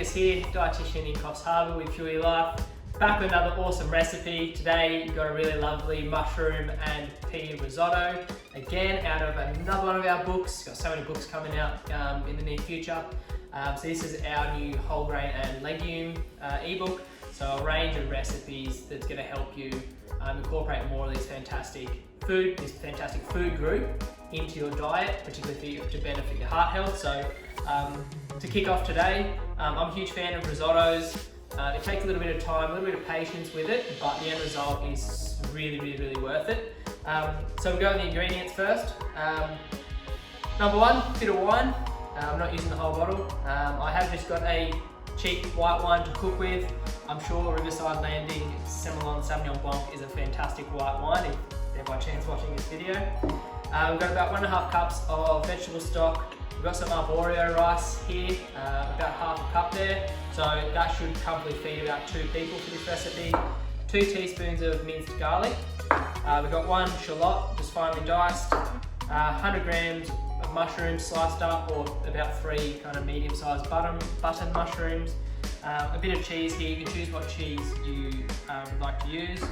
Lucas here, dietitian in Coffs Harbour with Fuel Your Life. Back with another awesome recipe. Today you've got a really lovely mushroom and pea risotto. Again, out of another one of our books. Got so many books coming out in the near future. So this is our new whole grain and legume ebook. So a range of recipes that's going to help you incorporate more of this fantastic food group into your diet, particularly to benefit your heart health. So to kick off today, I'm a huge fan of risottos. It takes a little bit of time, a little bit of patience with it, but the end result is really worth it. So we'll go with the ingredients first. Number one, a bit of wine. I'm not using the whole bottle. I have just got a cheap white wine to cook with. I'm sure Riverside Landing Sauvignon Blanc is a fantastic white wine if they're by chance watching this video. We've got about 1.5 cups of vegetable stock. We've got some arborio rice here, about half a cup there. So that should comfortably feed about 2 people for this recipe. 2 teaspoons of minced garlic. We've got 1 shallot, just finely diced. 100 grams of mushrooms sliced up, or about 3 kind of medium-sized button mushrooms. A bit of cheese here, you can choose what cheese you would like to use.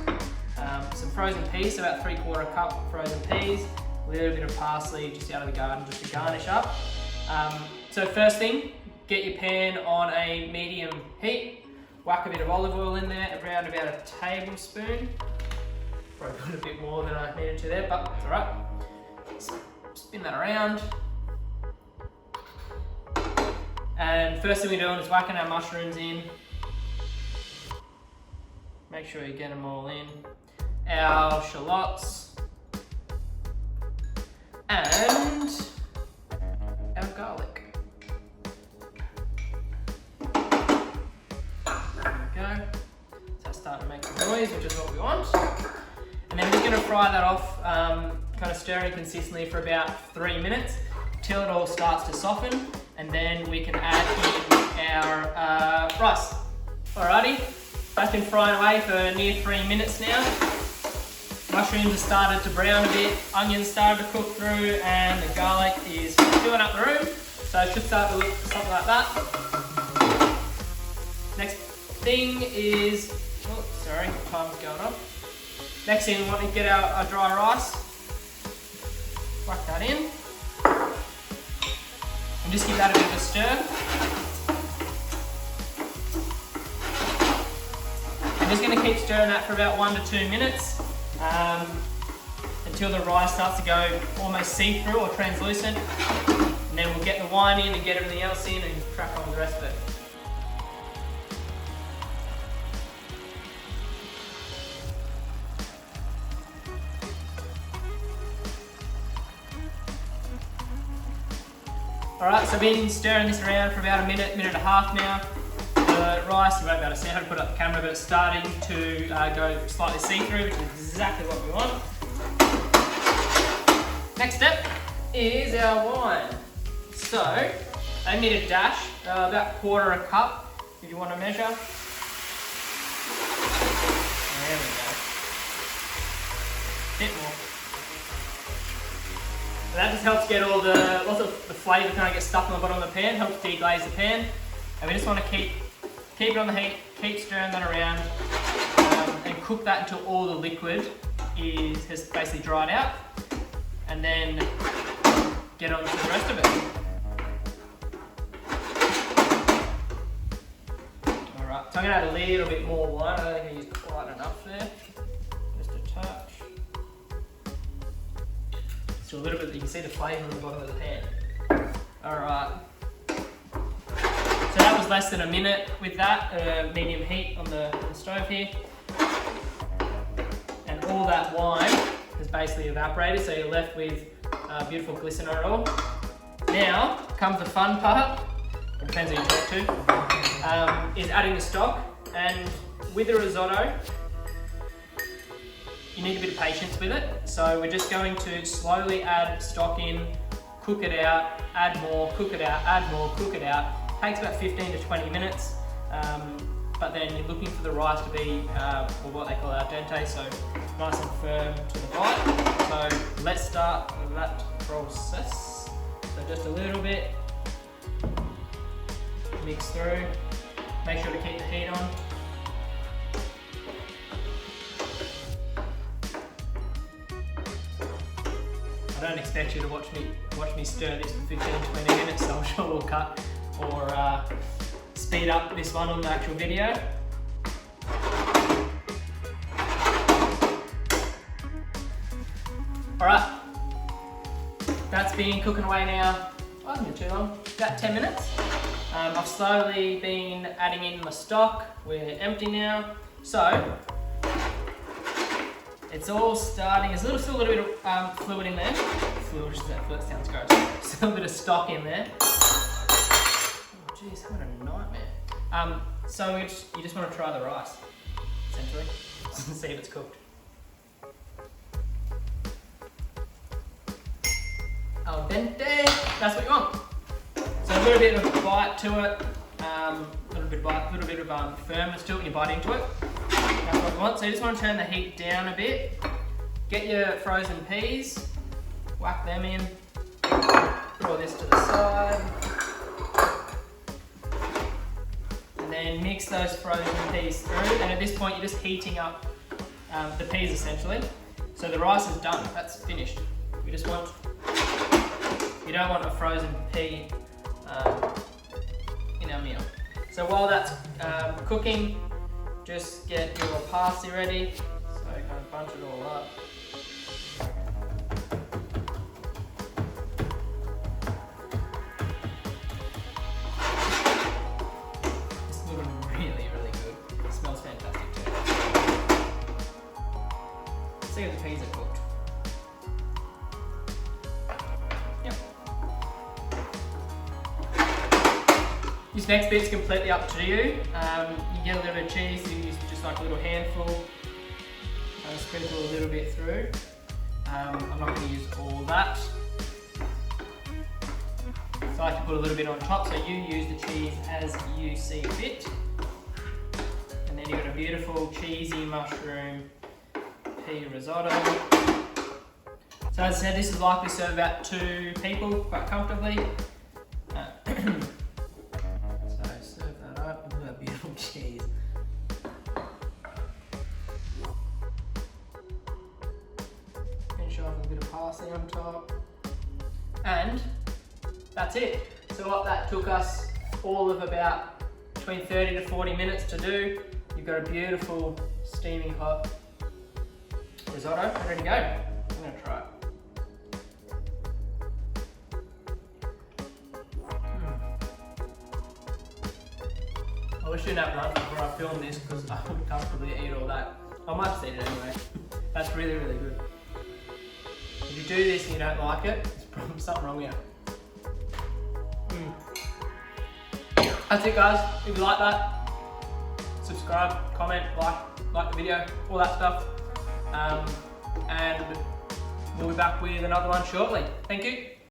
Some frozen peas, so about 3/4 cup frozen peas. A little bit of parsley just out of the garden just to garnish up. So first thing, get your pan on a medium heat. Whack a bit of olive oil in there, around about a tablespoon. Probably put a bit more than I needed to there, but it's alright. Spin that around. And first thing we're doing is whacking our mushrooms in. Make sure you get them all in. Our shallots. And our garlic. There we go. So that's starting to make some noise, which is what we want. And then we're going to fry that off, kind of stirring consistently for about 3 minutes till it all starts to soften, and then we can add in our rice. Alrighty, that's been frying away for near 3 minutes now. Mushrooms have started to brown a bit, onions started to cook through, and the garlic is filling up the room. So it should start to look something like that. Next thing is, oh sorry, time's going off. Next thing we want to get our dry rice. Whack that in. And just give that a bit of a stir. I'm just going to keep stirring that for about 1 to 2 minutes until the rice starts to go almost see-through or translucent. And then we'll get the wine in and get everything else in and crack on with the rest of it. Alright, so I've been stirring this around for about a minute and a half now. The rice, you won't be able to see how to put up the camera, but it's starting to go slightly see-through, which is exactly what we want. Next step is our wine. So, I need a dash, about 1/4 cup, if you want to measure. There we go. Bit more. And that just helps get lots of the flavour kind of get stuck on the bottom of the pan, helps deglaze the pan. And we just want to keep it on the heat, keep stirring that around, and cook that until all the liquid has basically dried out. And then get on to the rest of it. Alright, so I'm going to add a little bit more wine. I don't think I used quite enough there. Just a touch. So a little bit, you can see the flavour on the bottom of the pan. Alright. So that was less than a minute with that, medium heat on the stove here. And all that wine has basically evaporated, so you're left with beautiful glycerol oil. Now comes the fun part, it depends who you talk to, is adding the stock. And with the risotto, you need a bit of patience with it. So we're just going to slowly add stock in, cook it out, add more, cook it out, add more, cook it out. Takes about 15 to 20 minutes, but then you're looking for the rice to be what they call al dente, so nice and firm to the bite. So let's start with that process. So just a little bit, mix through. Make sure to keep the heat on. I don't expect you to watch me stir this for 15-20 minutes, so I'm sure we'll cut or speed up this one on the actual video. Alright, that's been cooking away now, wasn't it too long, about 10 minutes. I've slowly been adding in my stock. We're empty now. So, it's all starting, there's still a little bit of fluid in there. Fluid sounds gross. Still a bit of stock in there. Oh jeez, what a nightmare. So you just want to try the rice, essentially. See if it's cooked. Al dente, that's what you want. So a little bit of bite to it, a little bit of firmness to it when you bite into it. That's what you want. So you just want to turn the heat down a bit. Get your frozen peas, whack them in, throw this to the side, and then mix those frozen peas through. And at this point, you're just heating up the peas essentially. So the rice is done. That's finished. You don't want a frozen pea in our meal. So while that's cooking, just get your parsley ready. So kind of bunch it all up. It's looking really, really good. It smells fantastic too. See if the peas are cooked. This next bit's completely up to you. You get a little bit of cheese, you use just like a little handful. Sprinkle a little bit through. I'm not going to use all that. So I like to put a little bit on top, so you use the cheese as you see fit. And then you've got a beautiful cheesy mushroom pea risotto. So as I said, this is likely to serve about 2 people quite comfortably. Cheese. Finish off with a bit of parsley on top. And that's it. So what that took us all of about between 30 to 40 minutes to do. You've got a beautiful steaming hot risotto ready to go. I'm going to try it. I wish I didn't have lunch before I filmed this because I would comfortably eat all that. I might just eat it anyway. That's really, really good. If you do this and you don't like it, there's probably something wrong with you. That's it guys. If you like that, subscribe, comment, like the video, all that stuff. And we'll be back with another one shortly. Thank you.